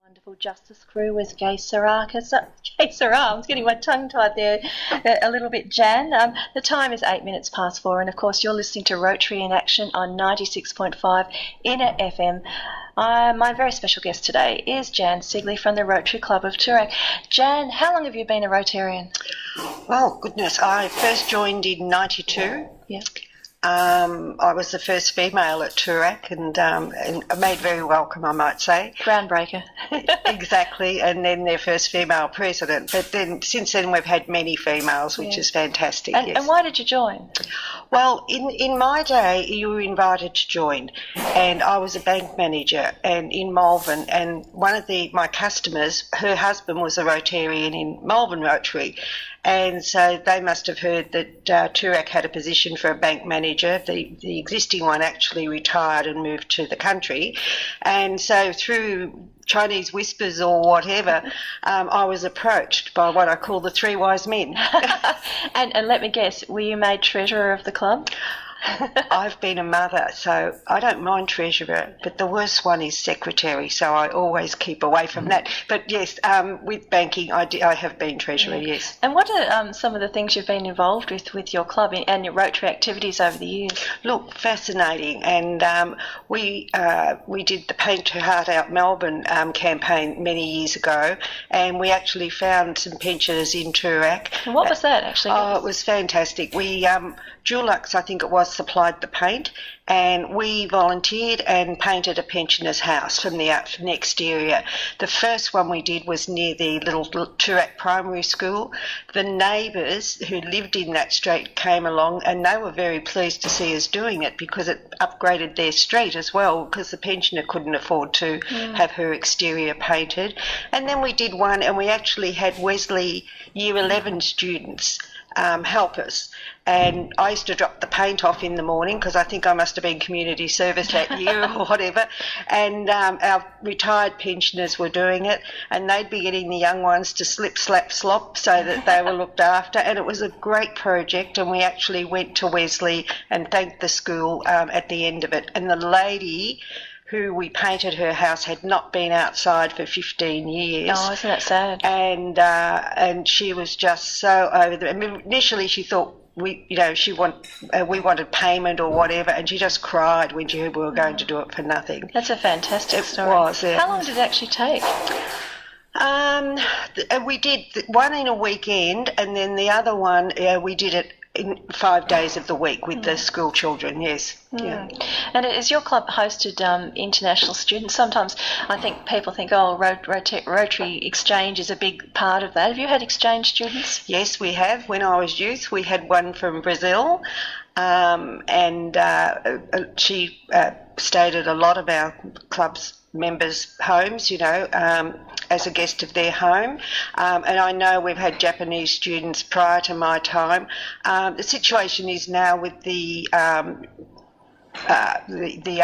Wonderful Justice Crew with Gay Sarah. Gay Sarah, I was getting my tongue tied there a little bit, Jan. The time is 8 minutes past 4, and of course you're listening to Rotary in Action on 96.5 Inner FM. My very special guest today is Jan Sigley from the Rotary Club of Toorak. Jan, how long have you been a Rotarian? Oh, goodness. I first joined in 92. Yeah. I was the first female at Toorak and made very welcome, I might say. Groundbreaker. Exactly, and then their first female president. But then since then we've had many females, which is fantastic. And, yes. and why did you join? Well, in my day, you were invited to join, and I was a bank manager and in Malvern, and one of my customers, her husband was a Rotarian in Malvern Rotary, and so they must have heard that Toorak had a position for a bank manager. The existing one actually retired and moved to the country, and so through Chinese whispers or whatever, I was approached by what I call the three wise men. And let me guess, were you made treasurer of the club? I've been a mother, so I don't mind treasurer, but the worst one is secretary, so I always keep away from that. But yes, with banking, I have been treasurer, yes. And what are some of the things you've been involved with your club and your Rotary activities over the years? Look, fascinating, and we did the Paint Her Heart Out Melbourne campaign many years ago, and we actually found some pensioners in Toorak. And what was that actually? Oh, it was fantastic. We Dulux, I think it was, supplied the paint, and we volunteered and painted a pensioner's house from the exterior. The first one we did was near the little Toorak Primary School. The neighbours who lived in that street came along, and they were very pleased to see us doing it because it upgraded their street as well, because the pensioner couldn't afford to have her exterior painted. And then we did one, and we actually had Wesley Year 11 students help us. And I used to drop the paint off in the morning because I think I must have been community service that year or whatever. And our retired pensioners were doing it, and they'd be getting the young ones to slip, slap, slop so that they were looked after. And it was a great project, and we actually went to Wesley and thanked the school at the end of it. And the lady who we painted her house had not been outside for 15 years. Oh, isn't that sad? And she was just so over the. I mean, initially she thought we wanted payment or whatever, and she just cried when she heard we were going to do it for nothing. That's a fantastic story. It was. Yeah. How long did it actually take? We did one in a weekend, and then the other one we did it in 5 days of the week with the school children, yes. Yeah. And is your club hosted international students? Sometimes I think people think, Rotary exchange is a big part of that. Have you had exchange students? Yes, we have. When I was youth, we had one from Brazil, and she stayed at a lot of our club's members' homes, as a guest of their home. And I know we've had Japanese students prior to my time. The situation is now with the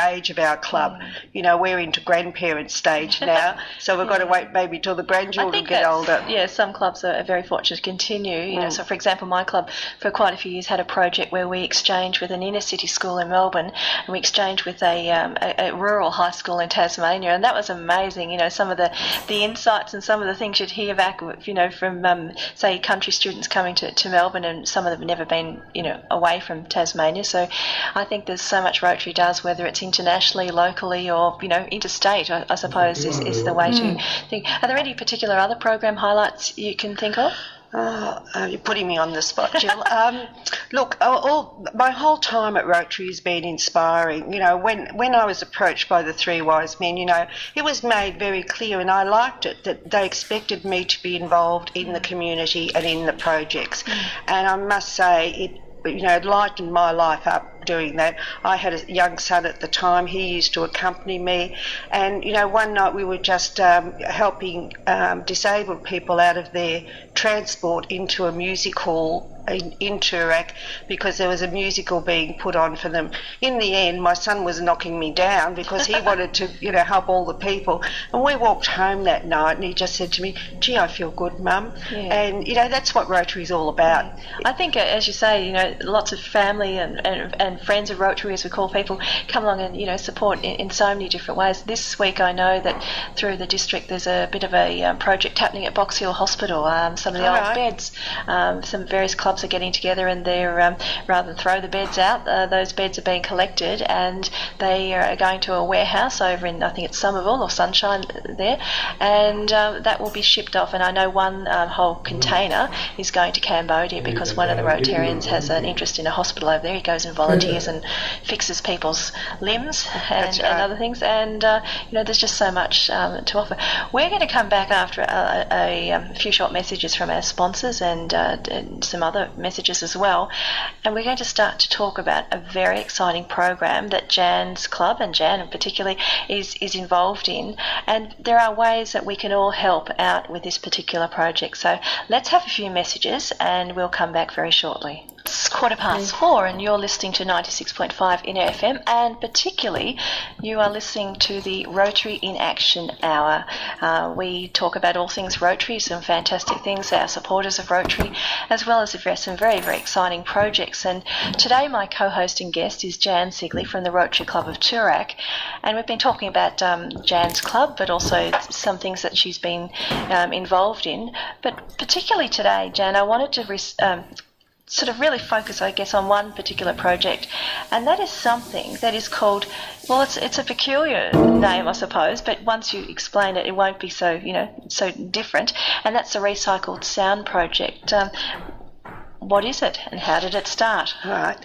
age of our club. We're into grandparent stage now, so we've got to wait maybe till the grandchildren get older. Yeah, some clubs are very fortunate to continue. So for example, my club for quite a few years had a project where we exchanged with an inner city school in Melbourne, and we exchanged with a rural high school in Tasmania, and that was amazing. Some of the insights and some of the things you'd hear back, from say country students coming to Melbourne, and some of them have never been away from Tasmania. So I think there's so much Rotary does, whether it's internationally, locally, or interstate, I suppose is the way to think. Are there any particular other program highlights you can think of? You're putting me on the spot, Jill. Look, my whole time at Rotary has been inspiring. When I was approached by the three wise men, it was made very clear, and I liked it, that they expected me to be involved in the community and in the projects. And I must say, it lightened my life up doing that. I had a young son at the time. He used to accompany me, and one night we were just helping disabled people out of their transport into a music hall in Toorak because there was a musical being put on for them. In the end, my son was knocking me down because he wanted to, help all the people. And we walked home that night and he just said to me, "Gee, I feel good, Mum." Yeah. And, that's what Rotary's all about. Yeah. I think, as you say, lots of family and friends of Rotary, as we call people, come along and, support in so many different ways. This week I know that through the district there's a bit of a project happening at Box Hill Hospital. Some of the old beds, some various clubs are getting together and they're, rather than throw the beds out, those beds are being collected and they are going to a warehouse over in, I think it's Somerville or Sunshine there, and that will be shipped off. And I know one whole container is going to Cambodia because one of the Rotarians has an interest in a hospital over there. He goes and volunteers and fixes people's limbs and other things, and there's just so much to offer. We're going to come back after a few short messages from our sponsors and some other messages as well, and we're going to start to talk about a very exciting program that Jan's club, and Jan in particular, is involved in, and there are ways that we can all help out with this particular project. So let's have a few messages and we'll come back very shortly. It's 4:15 and you're listening to 96.5 in FM, and particularly you are listening to the Rotary in Action Hour. We talk about all things Rotary, some fantastic things, our supporters of Rotary, as well as some very, very exciting projects. And today my co-hosting guest is Jan Sigley from the Rotary Club of Toorak, and we've been talking about Jan's club, but also some things that she's been involved in. But particularly today, Jan, I wanted to sort of really focus, I guess, on one particular project, and that is something that is called, well, it's a peculiar name, I suppose, but once you explain it, it won't be so, so different, and that's the Recycled Sound Project. What is it, and how did it start? Right.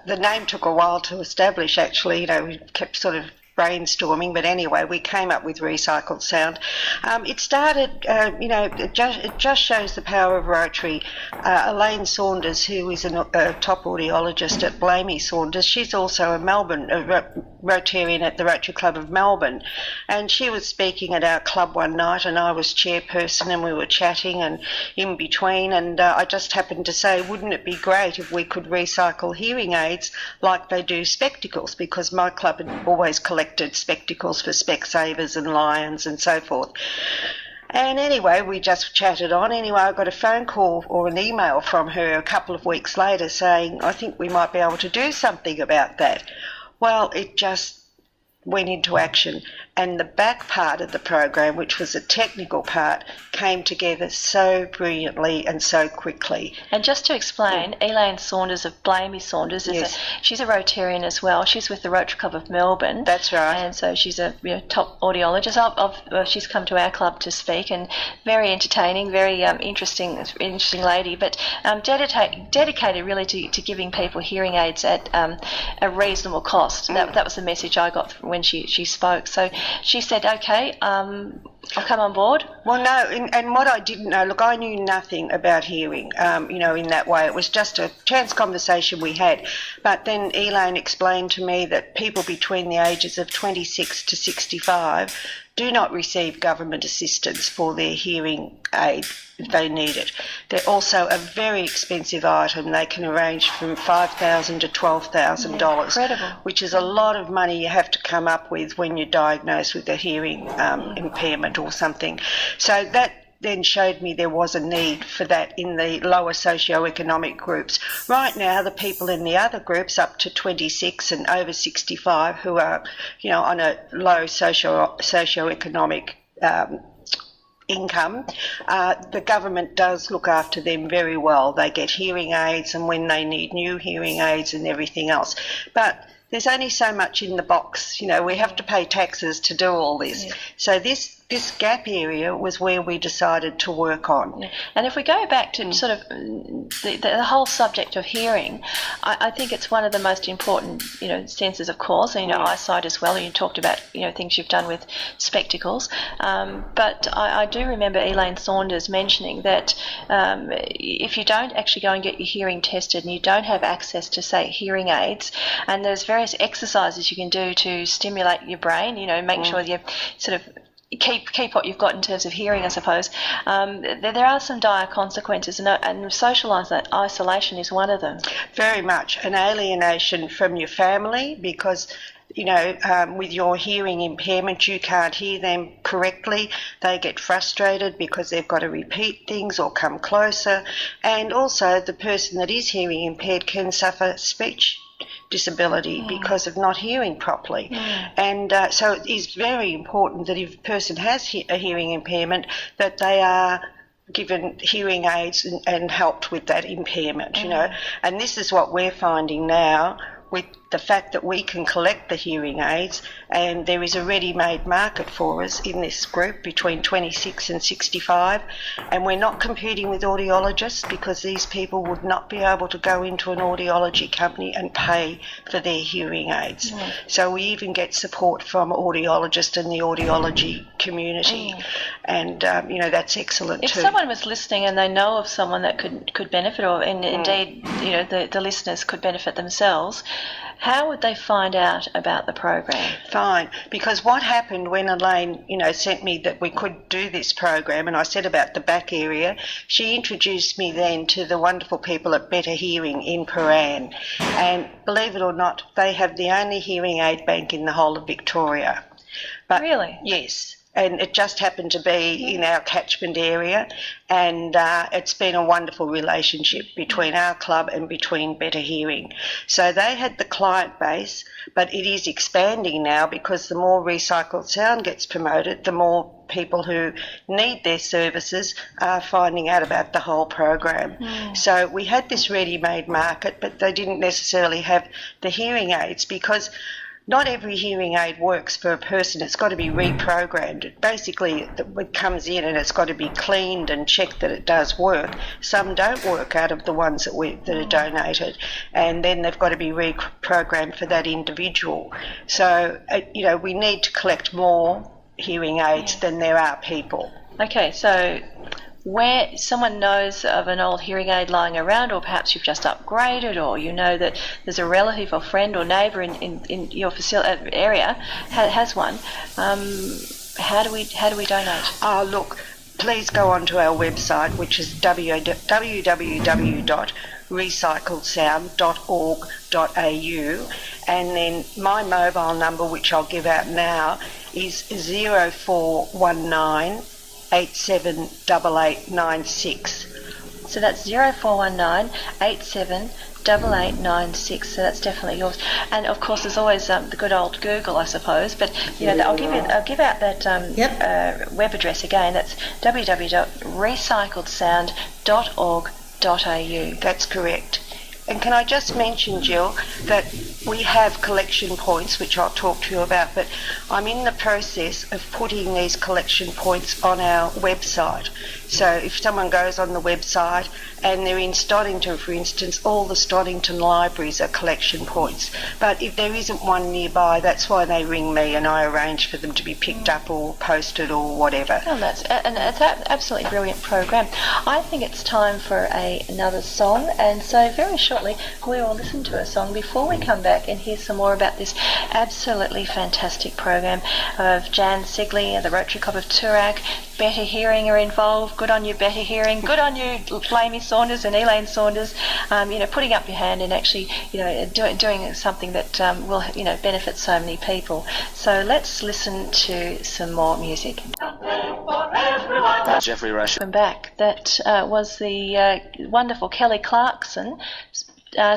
The name took a while to establish, actually. We kept sort of brainstorming, but anyway, we came up with Recycled Sound. It started, it just shows the power of Rotary. Elaine Saunders, who is a top audiologist at Blamey Saunders, she's also a Rotarian at the Rotary Club of Melbourne, and she was speaking at our club one night and I was chairperson and we were chatting and in between, and I just happened to say, wouldn't it be great if we could recycle hearing aids like they do spectacles, because my club had always collected spectacles for Specsavers and Lions and so forth. And anyway, we just chatted on. Anyway, I got a phone call or an email from her a couple of weeks later saying, I think we might be able to do something about that. Well, it just went into action, and the back part of the program, which was a technical part, came together so brilliantly and so quickly. And just to explain, Elaine Saunders of Blamey Saunders, she's a Rotarian as well. She's with the Rotary Club of Melbourne. That's right. And so she's a top audiologist. She's come to our club to speak, and very entertaining, very interesting lady, but dedicated really to giving people hearing aids at a reasonable cost. That was the message I got when she spoke. So she said, okay, I'll come on board. Well, no, and what I didn't know, look, I knew nothing about hearing, in that way. It was just a chance conversation we had. But then Elaine explained to me that people between the ages of 26 to 65 do not receive government assistance for their hearing aid if they need it. They're also a very expensive item. They can range from $5,000 to $12,000, incredible, which is a lot of money you have to come up with when you're diagnosed with a hearing impairment or something. So that then showed me there was a need for that in the lower socioeconomic groups. Right now, the people in the other groups up to 26 and over 65 who are, on a low socioeconomic income, the government does look after them very well. They get hearing aids, and when they need new hearing aids and everything else. But there's only so much in the box. We have to pay taxes to do all this. Yeah. So this gap area was where we decided to work on. Yeah. And if we go back to sort of the whole subject of hearing, I think it's one of the most important, senses, of course, eyesight as well. You talked about, things you've done with spectacles. But I do remember Elaine Saunders mentioning that if you don't actually go and get your hearing tested and you don't have access to, say, hearing aids, and there's various exercises you can do to stimulate your brain, make sure you're sort of keep what you've got in terms of hearing, I suppose. There are some dire consequences, and social isolation is one of them. Very much. An alienation from your family because, with your hearing impairment, you can't hear them correctly. They get frustrated because they've got to repeat things or come closer. And also the person that is hearing impaired can suffer speech disability because of not hearing properly. And so it is very important that if a person has a hearing impairment, that they are given hearing aids and helped with that impairment, And this is what we're finding now with the fact that we can collect the hearing aids, and there is a ready-made market for us in this group between 26 and 65, and we're not competing with audiologists because these people would not be able to go into an audiology company and pay for their hearing aids. So we even get support from audiologists and the audiology community, and that's excellent if too. If someone was listening and they know of someone that could benefit, or indeed the listeners could benefit themselves, how would they find out about the program? Fine, because what happened when Elaine, sent me that we could do this program, and I said about the back area, she introduced me then to the wonderful people at Better Hearing in Paran, and believe it or not, they have the only hearing aid bank in the whole of Victoria. But, really? Yes. And it just happened to be in our catchment area, and it's been a wonderful relationship between our club and between Better Hearing. So they had the client base, but it is expanding now because the more recycled sound gets promoted, the more people who need their services are finding out about the whole program. So we had this ready-made market, but they didn't necessarily have the hearing aids because not every hearing aid works for a person. It's got to be reprogrammed. Basically, it comes in and it's got to be cleaned and checked that it does work. Some don't work out of the ones that are donated, and then they've got to be reprogrammed for that individual. So, we need to collect more hearing aids than there are people. Okay, so where someone knows of an old hearing aid lying around, or perhaps you've just upgraded, or that there's a relative or friend or neighbour in your area has one, how do we donate? Look, please go onto our website, which is www.recycledsound.org.au, and then my mobile number, which I'll give out now, is 0419 878896. So that's 0419 878896. So that's definitely yours. And of course, there's always the good old Google, I suppose. But I'll give out that web address again. That's www.recycledsound.org.au. That's correct. And can I just mention, Jill, that we have collection points, which I'll talk to you about, but I'm in the process of putting these collection points on our website. So if someone goes on the website and they're in Stoddington, for instance, all the Stoddington libraries are collection points. But if there isn't one nearby, that's why they ring me and I arrange for them to be picked up or posted or whatever. Oh, it's an absolutely brilliant program. I think it's time for another song, and so very shortly we will listen to a song before we come back and hear some more about this absolutely fantastic program of Jan Sigley, the Rotary Club of Toorak. Better Hearing are involved. Good on you, Better Hearing. Good on you, Flamey Saunders and Elaine Saunders. Putting up your hand and actually, doing something that will, benefit so many people. So let's listen to some more music. Jeffrey Rush. Welcome back. That was the wonderful Kelly Clarkson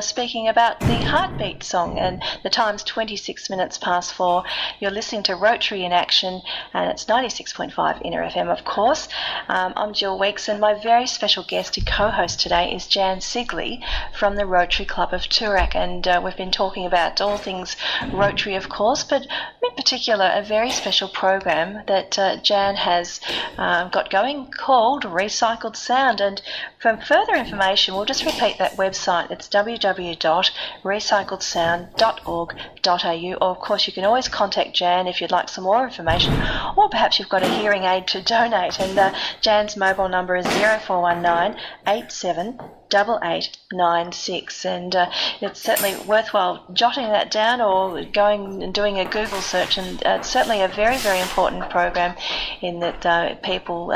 speaking about the Heartbeat song, and the time's 26 minutes past 4. You're listening to Rotary in Action, and it's 96.5 Inner FM, of course. I'm Jill Weeks, and my very special guest and co-host today is Jan Sigley from the Rotary Club of Toorak, and we've been talking about all things Rotary, of course, but in particular a very special program that Jan has got going called Recycled Sound. And for further information, we'll just repeat that website. It's www.recycledsound.org.au, or of course you can always contact Jan if you'd like some more information, or perhaps you've got a hearing aid to donate, and Jan's mobile number is 0419 87 8896, and it's certainly worthwhile jotting that down or going and doing a Google search, and it's certainly a very, very important program in that people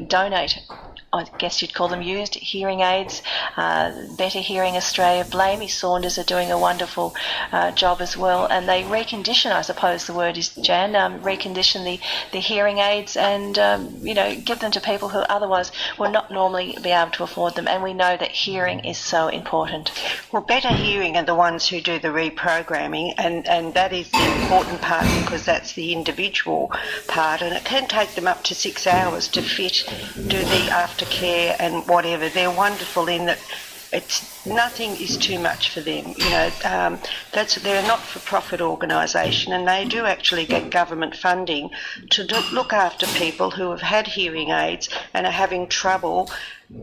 donate, I guess you'd call them used hearing aids. Better Hearing Australia, Blamey Saunders are doing a wonderful job as well, and they recondition, I suppose the word is, Jan, recondition the hearing aids and give them to people who otherwise will not normally be able to afford them, and we know that hearing is so important. Well, Better Hearing are the ones who do the reprogramming, and that is the important part, because that's the individual part, and it can take them up to 6 hours to do the aftercare and whatever. They're wonderful in that nothing is too much for them. They're a not-for-profit organisation, and they do actually get government funding to look after people who have had hearing aids and are having trouble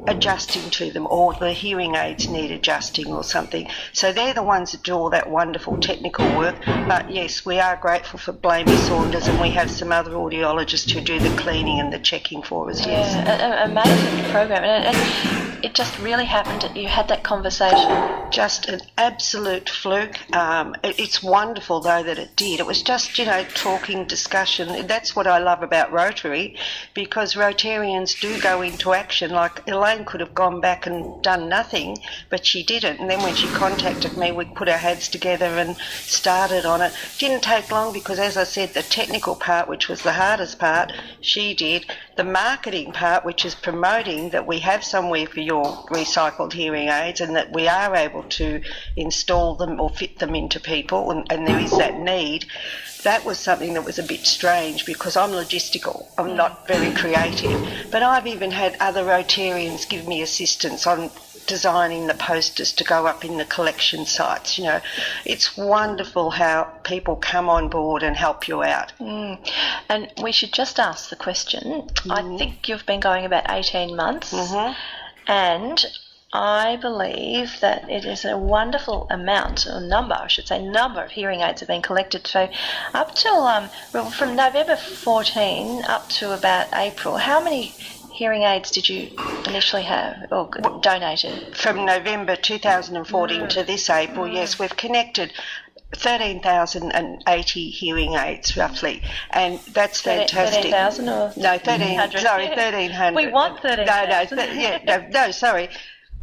adjusting to them, or the hearing aids need adjusting or something. So they're the ones that do all that wonderful technical work. But yes, we are grateful for Blamey Saunders, and we have some other audiologists who do the cleaning and the checking for us. Yes, amazing program, and it just really happened that you had that conversation. Just an absolute fluke. It's wonderful though that it did. It was just talking, discussion. That's what I love about Rotary, because Rotarians do go into action. Like Elaine could have gone back and done nothing, but she didn't. And then when she contacted me, we put our heads together and started on it. Didn't take long because, as I said, the technical part, which was the hardest part, she did. The marketing part, which is promoting that we have somewhere for your recycled hearing aids and that we are able to install them or fit them into people, and there is that need. That was something that was a bit strange because I'm logistical. I'm not very creative. But I've even had other Rotarians give me assistance on designing the posters to go up in the collection sites. It's wonderful how people come on board and help you out. And we should just ask the question. I think you've been going about 18 months, and I believe that it is a wonderful number of hearing aids have been collected. So up till, from November 14 up to about April, how many hearing aids did you initially have or donated? From November 2014 to this April, yes, we've connected 13,080 hearing aids roughly, and that's fantastic. 13,000 or? No, 1,300. Sorry, 1,300. We want 13,000. No, sorry.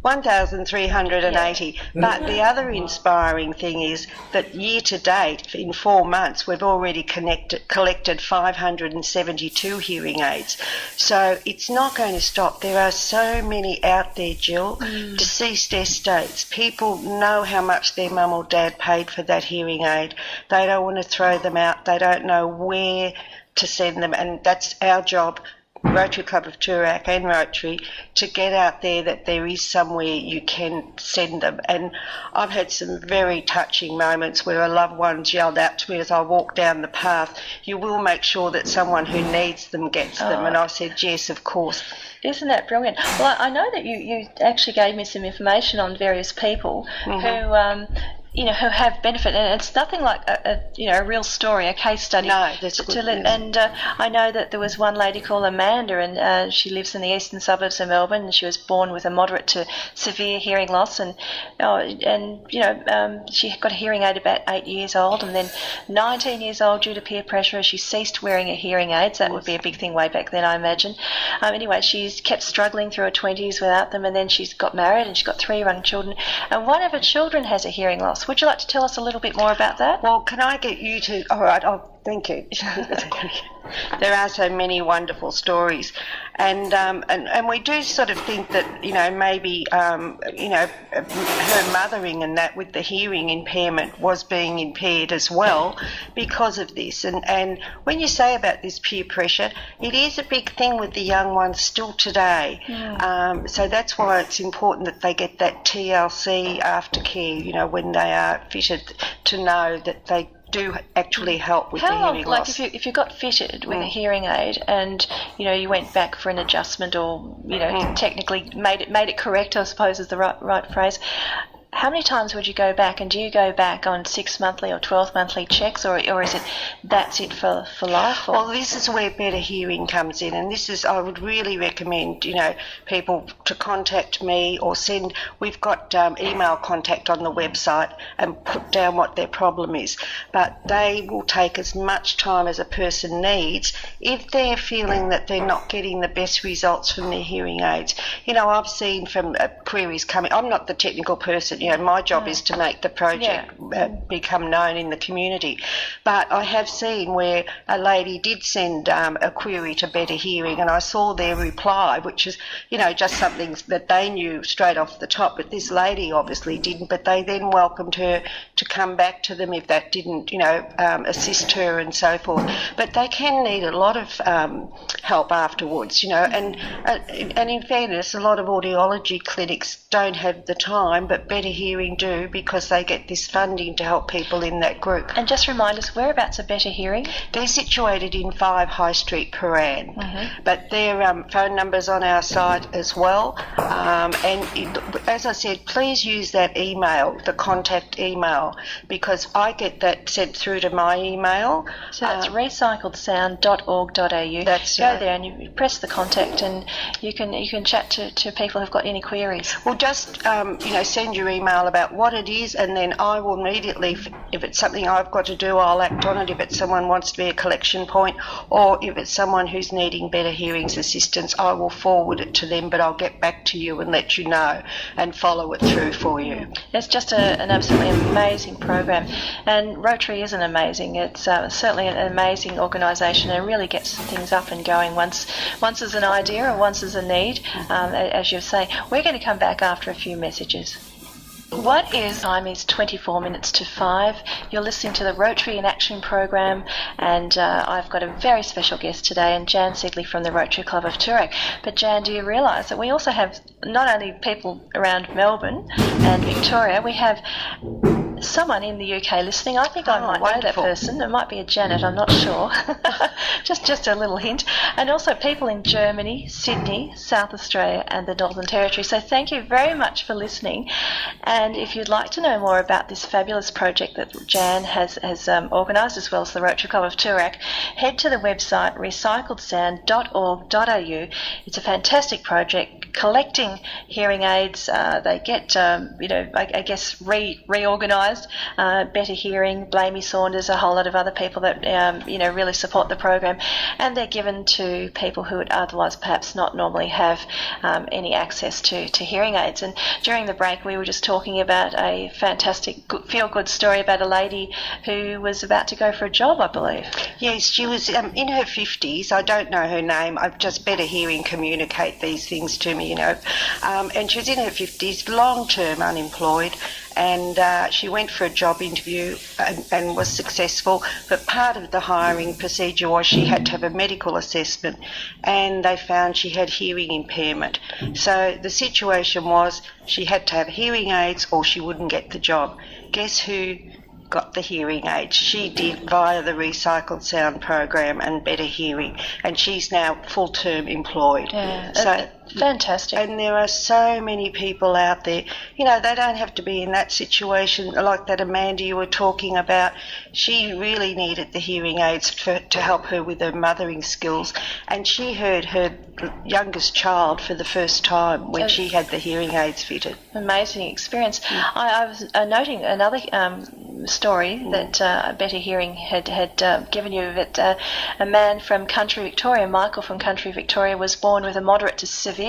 1,380. But the other inspiring thing is that year to date, in 4 months, we've already collected 572 hearing aids. So it's not going to stop. There are so many out there, Jill. Deceased estates. People know how much their mum or dad paid for that hearing aid. They don't want to throw them out. They don't know where to send them, and that's our job, Rotary Club of Toorak and Rotary, to get out there that there is somewhere you can send them. And I've had some very touching moments where a loved one's yelled out to me as I walk down the path, "You will make sure that someone who needs them gets them." And I said, yes, of course. Isn't that brilliant? Well, I know that you actually gave me some information on various people who have benefit, and it's nothing like a real story, a case study. No, that's good. And I know that there was one lady called Amanda, and she lives in the eastern suburbs of Melbourne, and she was born with a moderate to severe hearing loss, and she got a hearing aid about 8 years old, and then 19 years old, due to peer pressure, she ceased wearing her hearing aids. That would be a big thing way back then, I imagine. Anyway, she's kept struggling through her 20s without them, and then she's got married, and she's got 3 young children, and one of her children has a hearing loss. Would you like to tell us a little bit more about that? Well, can I get you to... All right, thank you. There are so many wonderful stories. And we do sort of think that, maybe, her mothering and that with the hearing impairment was being impaired as well because of this. And when you say about this peer pressure, it is a big thing with the young ones still today. So that's why it's important that they get that TLC aftercare, when they are fitted, to know that they do actually help with the hearing loss. Like if you got fitted with a hearing aid and you went back for an adjustment or technically made it correct, I suppose is the right phrase. how many times would you go back, and do you go back on 6 monthly or 12 monthly checks, or is it that's it for life? Or? Well, this is where Better Hearing comes in, and this is, I would really recommend, people to contact me or send. We've got email contact on the website and put down what their problem is, but they will take as much time as a person needs if they're feeling that they're not getting the best results from their hearing aids. I've seen from queries coming. I'm not the technical person. My job is to make the project become known in the community. But I have seen where a lady did send a query to Better Hearing, and I saw their reply, which is, just something that they knew straight off the top. But this lady obviously didn't. But they then welcomed her to come back to them if that didn't, assist her and so forth. But they can need a lot of help afterwards, and in fairness, a lot of audiology clinics don't have the time, but Better Hearing do, because they get this funding to help people in that group. And just remind us, whereabouts are Better Hearing? They're situated in 5 High Street, Paran, but their phone number's on our site as well. As I said, please use that email, the contact email, because I get that sent through to my email. So that's recycledsound.org.au. That's Go there and you press the contact, and you can chat to people who've got any queries. Well, just send your email about what it is, and then I will immediately, if it's something I've got to do, I'll act on it. If it's someone wants to be a collection point, or if it's someone who's needing Better Hearing's assistance, I will forward it to them, but I'll get back to you and let you know and follow it through for you. It's just an absolutely amazing program, and Rotary isn't amazing. It's certainly an amazing organisation, and really gets things up and going once there's an idea or once there's a need. As you say, we're going to come back after a few messages. Time is 24 minutes to 5. You're listening to the Rotary in Action program, and I've got a very special guest today, and Jan Sigley from the Rotary Club of Toorak. But Jan, do you realise that we also have not only people around Melbourne and Victoria, we have someone in the UK listening. I think I might know that person. It might be a Janet, I'm not sure. just a little hint. And also people in Germany, Sydney, South Australia and the Northern Territory. So thank you very much for listening. And if you'd like to know more about this fabulous project that Jan has organised, as well as the Rotary Club of Toorak, head to the website recycledsound.org.au. It's a fantastic project collecting hearing aids. They get, I guess, reorganised. Better Hearing, Blamey Saunders, a whole lot of other people that really support the program, and they're given to people who would otherwise perhaps not normally have any access to hearing aids. And during the break we were just talking about a fantastic feel-good story about a lady who was about to go for a job, I believe. Yes, she was in her 50s. I don't know her name. I've just Better Hearing communicate these things to me, and she was in her 50s, long-term unemployed. And she went for a job interview and was successful, but part of the hiring procedure was she had to have a medical assessment, and they found she had hearing impairment. So the situation was she had to have hearing aids or she wouldn't get the job. Guess who got the hearing aids? She did, via the Recycled Sound program and Better Hearing, and she's now full-term employed. Yeah, so fantastic. And there are so many people out there, they don't have to be in that situation like that Amanda you were talking about. She really needed the hearing aids to help her with her mothering skills, and she heard her youngest child for the first time when she had the hearing aids fitted. Amazing experience. I was noting another story that Better Hearing had given you, that a man from country Victoria, Michael from country Victoria, was born with a moderate to severe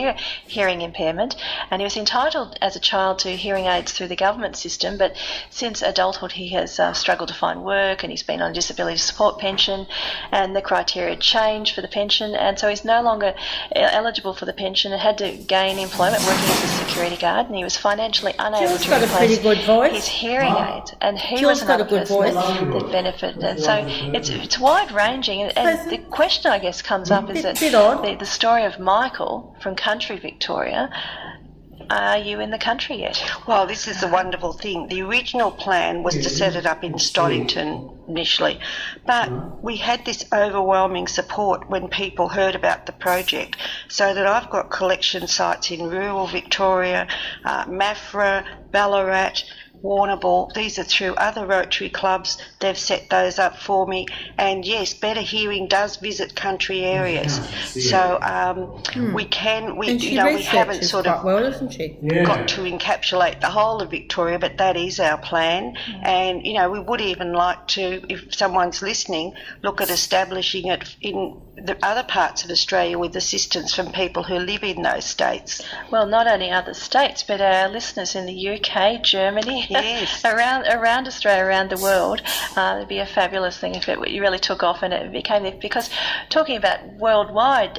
hearing impairment, and he was entitled as a child to hearing aids through the government system, but since adulthood he has struggled to find work, and he's been on disability support pension, and the criteria changed for the pension, and so he's no longer eligible for the pension and had to gain employment working as a security guard, and he was financially unable to replace his hearing aids, and he was another person that benefited. And so it's wide ranging, and the question I guess comes up is that the story of Michael from country Victoria, are you in the country yet? Well, this is the wonderful thing. The original plan was to set it up in Stoddington initially, but we had this overwhelming support when people heard about the project, so that I've got collection sites in rural Victoria, Maffra, Ballarat, Warrnambool. These are through other Rotary clubs. They've set those up for me. And yes, Better Hearing does visit country areas. So we haven't sort of got to encapsulate the whole of Victoria, but that is our plan. And, we would even like to, if someone's listening, look at establishing it in the other parts of Australia with assistance from people who live in those states. Well, not only other states, but our listeners in the UK, Germany, yes. around Australia, around the world. It'd be a fabulous thing if it really took off and it became there. Because talking about worldwide,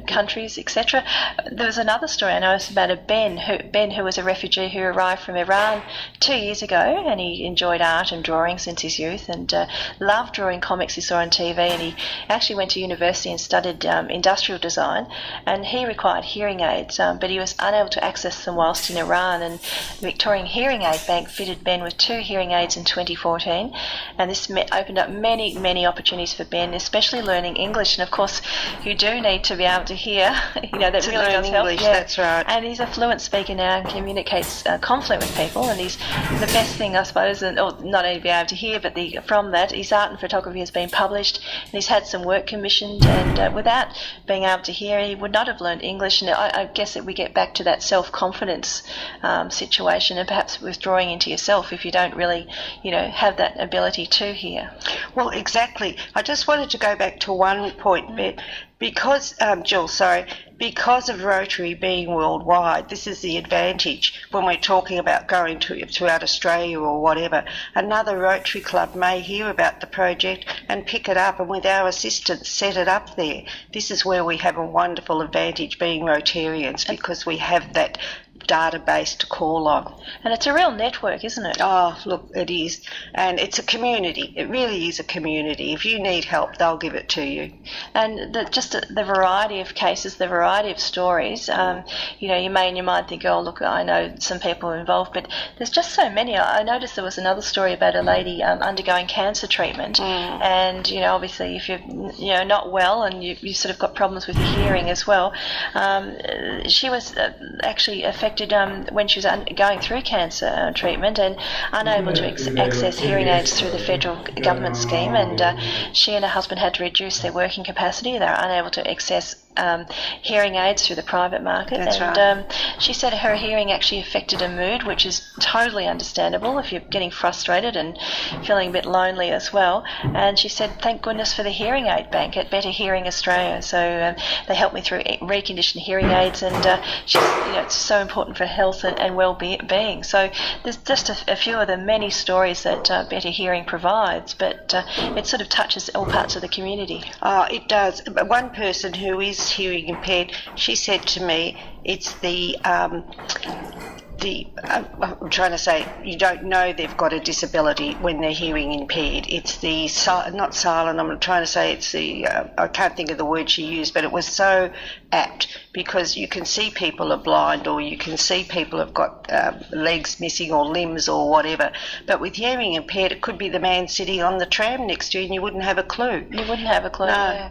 countries, etc., there was another story I noticed about a Ben who was a refugee who arrived from Iran 2 years ago, and he enjoyed art and drawing since his youth, and loved drawing comics he saw on TV, and he actually went to university and studied industrial design, and he required hearing aids, but he was unable to access them whilst in Iran, and the Victorian Hearing Aid Bank fitted Ben with 2 hearing aids in 2014, and this opened up many opportunities for Ben, especially learning English. And of course you do need to be able to hear, that to really does help. English, that's right. And he's a fluent speaker now and communicates confidently with people, and he's the best thing, I suppose, or not only be able to hear, but from that his art and photography has been published, and he's had some work commissioned, and without being able to hear he would not have learned English. And I guess that we get back to that self-confidence situation, and perhaps withdrawing into yourself if you don't really have that ability to hear. Well, exactly. I just wanted to go back to one point, Beth, because Jill, because of Rotary being worldwide, this is the advantage when we're talking about going throughout Australia or whatever. Another Rotary club may hear about the project and pick it up, and with our assistance set it up there. This is where we have a wonderful advantage being Rotarians, because we have that database to call on. And it's a real network, isn't it? Oh, look, it is. And it's a community. It really is a community. If you need help, they'll give it to you. And the variety of cases, the variety of stories, you may in your mind think, oh, look, I know some people involved, but there's just so many. I noticed there was another story about a lady undergoing cancer treatment, and, obviously if you're, not well and you sort of got problems with your hearing as well, she was actually affected when she was going through cancer treatment and unable to access hearing aids through the federal government scheme, and she and her husband had to reduce their working capacity. They were unable to access hearing aids through the private market. That's and right. She said her hearing actually affected her mood, which is totally understandable if you're getting frustrated and feeling a bit lonely as well. And she said, thank goodness for the hearing aid bank at Better Hearing Australia. So they helped me through reconditioned hearing aids, and she's, it's so important for health and well-being. So there's just a few of the many stories that Better Hearing provides, but it sort of touches all parts of the community. Oh, it does. But one person who is hearing impaired, she said to me, it's I'm trying to say, you don't know they've got a disability when they're hearing impaired. It's the, not silent, I'm trying to say it's the, I can't think of the word she used, but it was so apt, because you can see people are blind, or you can see people have got legs missing or limbs or whatever. But with hearing impaired, it could be the man sitting on the tram next to you and you wouldn't have a clue. You wouldn't have a clue. No.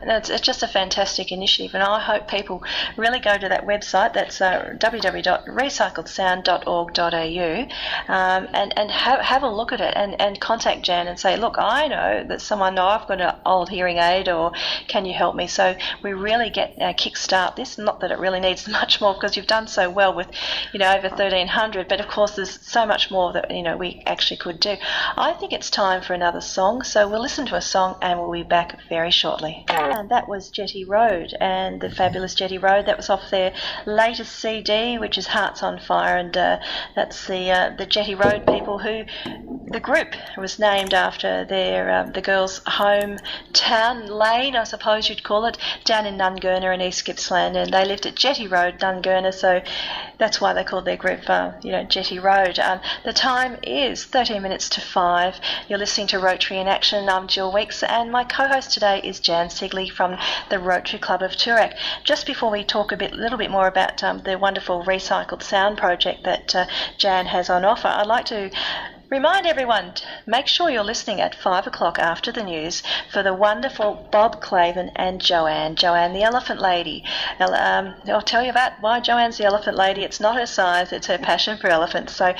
It's just a fantastic initiative, and I hope people really go to that website. That's www.recycledsound.org.au, and have a look at it, and contact Jan and say, look, I know that someone, I've got an old hearing aid, or can you help me? So we really kickstart this. Not that it really needs much more, because you've done so well with over 1,300, but of course there's so much more that we actually could do. I think it's time for another song, so we'll listen to a song and we'll be back very shortly. And that was Jetty Road, and the fabulous Jetty Road. That was off their latest CD, which is Hearts on Fire, and that's the Jetty Road people who the group was named after the girls' hometown lane, I suppose you'd call it, down in Nungurna in East Gippsland, and they lived at Jetty Road, Nungurna, so that's why they called their group, Jetty Road. The time is 13 minutes to 5. You're listening to Rotary in Action. I'm Jill Weeks, and my co-host today is Jan Sigley from the Rotary Club of Toorak. Just before we talk a little bit more about the wonderful recycled sound project that Jan has on offer, I'd like to remind everyone, make sure you're listening at 5 o'clock after the news for the wonderful Bob Claven and Joanne the Elephant Lady. I'll tell you about why Joanne's the Elephant Lady. It's not her size, it's her passion for elephants. So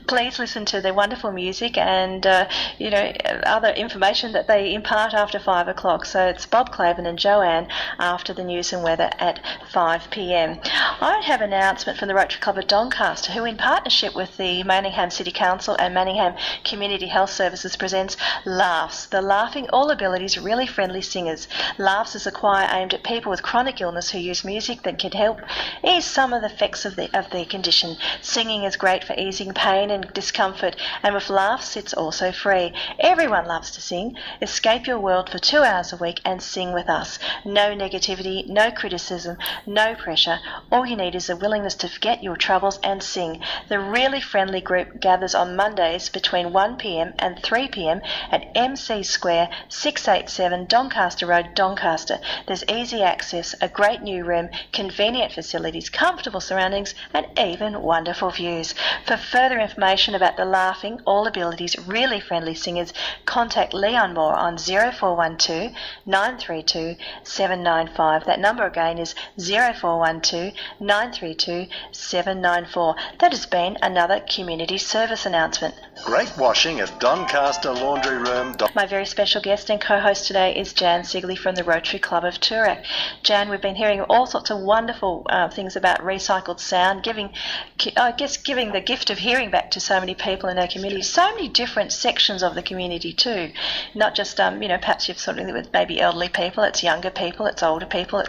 please listen to their wonderful music and other information that they impart after 5 o'clock. So it's Bob Claven and Joanne after the news and weather at 5 p.m. I have an announcement from the Rotary Club of Doncaster, who in partnership with the Manningham City Council and Manningham Community Health Services presents Laughs, the Laughing All Abilities Really Friendly Singers. Laughs is a choir aimed at people with chronic illness who use music that can help ease some of the effects of their condition. Singing is great for easing pain and discomfort, and with Laughs it's also free. Everyone loves to sing. Escape your world for 2 hours a week and sing with us. No negativity, no criticism, no pressure. All you need is a willingness to forget your troubles and sing. The Really Friendly group gathers on Mondays between 1 p.m. and 3 p.m. at MC Square, 687 Doncaster Road, Doncaster. There's easy access, a great new room, convenient facilities, comfortable surroundings, and even wonderful views. For further information about the Laughing All Abilities Really Friendly Singers, contact Leon Moore on 0412 932 795. That number again is 0412 932 794. That has been another community service announcement. Great washing at Doncaster Laundry Room. My very special guest and co-host today is Jan Sigley from the Rotary Club of Toorak. Jan, we've been hearing all sorts of wonderful things about recycled sound, giving the gift of hearing back to so many people in our community, so many different sections of the community too. Not just, perhaps you've something with maybe elderly people, it's younger people, it's older people,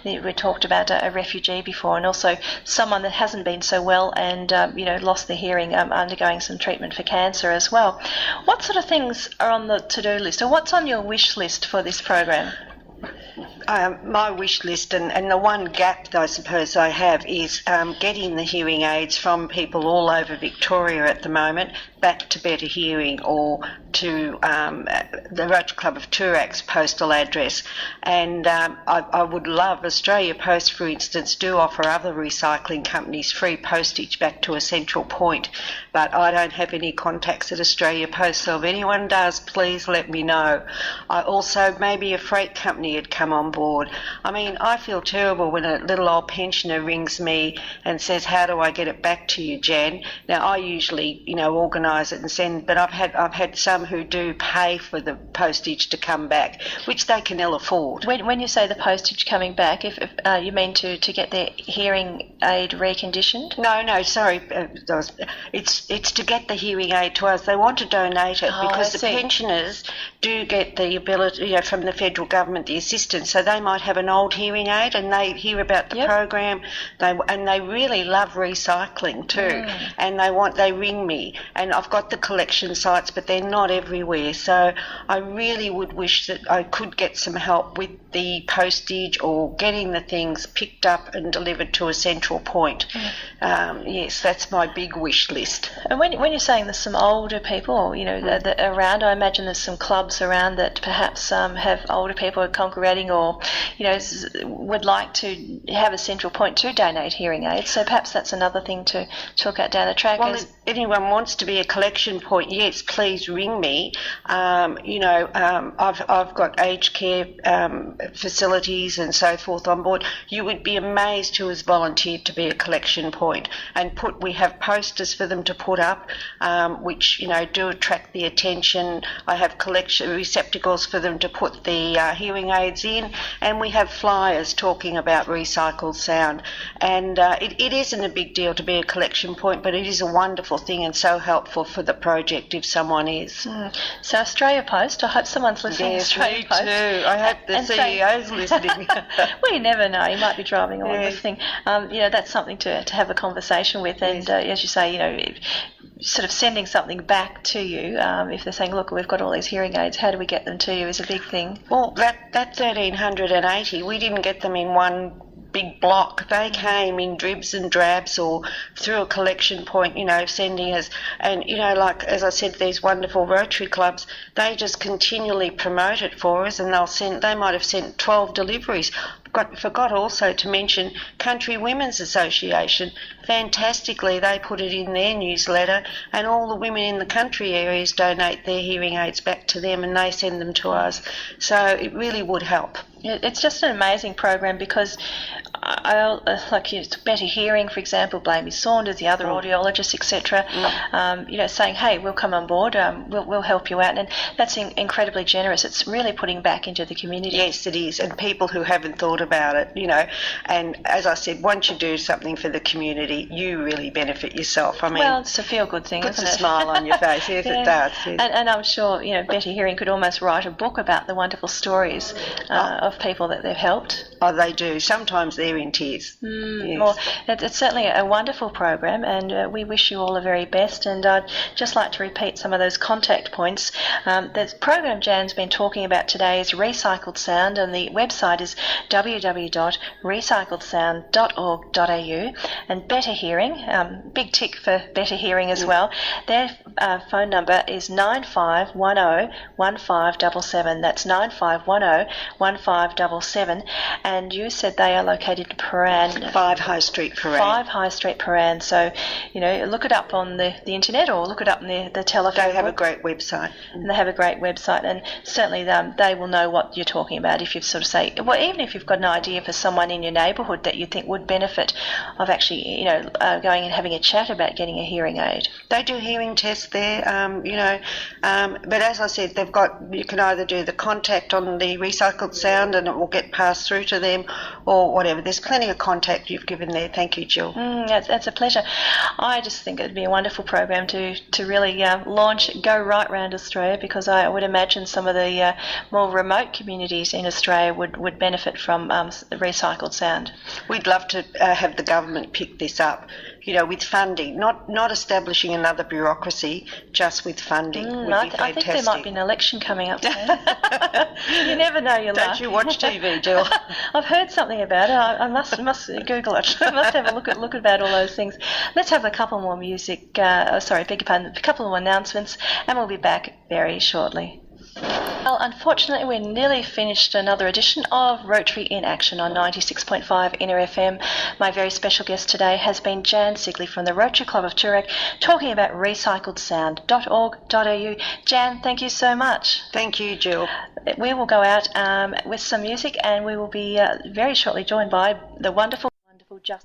we talked about a refugee before, and also someone that hasn't been so well and, lost their hearing, undergoing some treatment for cancer as well. What sort of things are on the to-do list, or what's on your wish list for this program? My wish list, and the one gap I suppose I have, is getting the hearing aids from people all over Victoria at the moment back to Better Hearing or to the Rotary Club of Toorak's postal address. And I would love, Australia Post for instance do offer other recycling companies free postage back to a central point, but I don't have any contacts at Australia Post, so if anyone does, please let me know. I also, maybe a freight company had come on board. I mean, I feel terrible when a little old pensioner rings me and says, how do I get it back to you, Jan? Now, I usually, organise it and send, but I've had some who do pay for the postage to come back, which they can ill afford. When you say the postage coming back, if you mean to get their hearing aid reconditioned? No, sorry. It's to get the hearing aid to us. They want to donate it because the pensioners do get the ability, from the federal government, the assistance. So they might have an old hearing aid and they hear about the program. They really love recycling too, and they ring me, and I've got the collection sites, but they're not everywhere. So I really would wish that I could get some help with the postage or getting the things picked up and delivered to a central point. Yes, that's my big wish list. And when you're saying there's some older people, that around, I imagine there's some clubs around that perhaps have older people congregating or, would like to have a central point to donate hearing aids. So perhaps that's another thing to look at down the track. Well, if anyone wants to be a collection point, yes, please ring me. I've got aged care facilities and so forth on board. You would be amazed who has volunteered to be a collection point, and we have posters for them to put up, which do attract the attention. I have collection receptacles for them to put the hearing aids in, and we have flyers talking about recycled sound. And it isn't a big deal to be a collection point, but it is a wonderful thing and so helpful for the project if someone is. So Australia Post, I hope someone's listening. Yes, Australia me Post. too. I hope the CEO's listening. Well, you never know. You might be driving along listening. That's something to have a conversation with. And as you say, sort of sending something back to you, if they're saying, look, we've got all these hearing aids, how do we get them to you, is a big thing. Well, that 1,380, we didn't get them in one big block. They came in dribs and drabs or through a collection point, sending us. And, like, as I said, these wonderful Rotary clubs, they just continually promote it for us, and they might have sent 12 deliveries. Forgot also to mention Country Women's Association. Fantastically, they put it in their newsletter, and all the women in the country areas donate their hearing aids back to them, and they send them to us. So it really would help. It's just an amazing program, because like Better Hearing, for example, Blamey Saunders, the other audiologists, etc. Saying, hey, we'll come on board, we'll help you out, and that's incredibly generous. It's really putting back into the community. Yes, it is, and people who haven't thought about it, and as I said, once you do something for the community, you really benefit yourself. I mean, well, it's a feel-good thing, puts isn't it? a smile on your face. Yes, yeah. It does. Yes. And I'm sure Better Hearing could almost write a book about the wonderful stories of people that they've helped. Oh, they do. Sometimes they're in tears. Yes. Well, it's certainly a wonderful program, and we wish you all the very best. And I'd just like to repeat some of those contact points. The program Jan's been talking about today is Recycled Sound, and the website is www.recycledsound.org.au. And Better Hearing, big tick for Better Hearing as well. Their phone number is 95101577. That's 95101577. And you said they are located in Paran. 5 High Street, Paran. 5 High Street, Paran. So, look it up on the internet, or look it up on the telephone. They have a great website. And they have a great website, and certainly they will know what you're talking about if you sort of say, well, even if you've got an idea for someone in your neighbourhood that you think would benefit of actually, going and having a chat about getting a hearing aid. They do hearing tests there, but as I said, you can either do the contact on the Recycled Sound and it will get passed through to them, or whatever. There's plenty of contact you've given there. Thank you, Jill. That's a pleasure. I just think it would be a wonderful program to really go right round Australia, because I would imagine some of the more remote communities in Australia would benefit from Recycled Sound. We'd love to have the government pick this up, with funding, not establishing another bureaucracy, just with funding would be fantastic. I think there might be an election coming up soon. You never know your luck. Don't you watch TV, Jill? I've heard something about it. I must Google it. I must have a look about all those things. Let's have a couple more a couple more announcements, and we'll be back very shortly. Well, unfortunately, we're nearly finished another edition of Rotary in Action on 96.5 Inner FM. My very special guest today has been Jan Sigley from the Rotary Club of Toorak, talking about recycledsound.org.au. Jan, thank you so much. Thank you, Jill. We will go out with some music, and we will be very shortly joined by the wonderful Just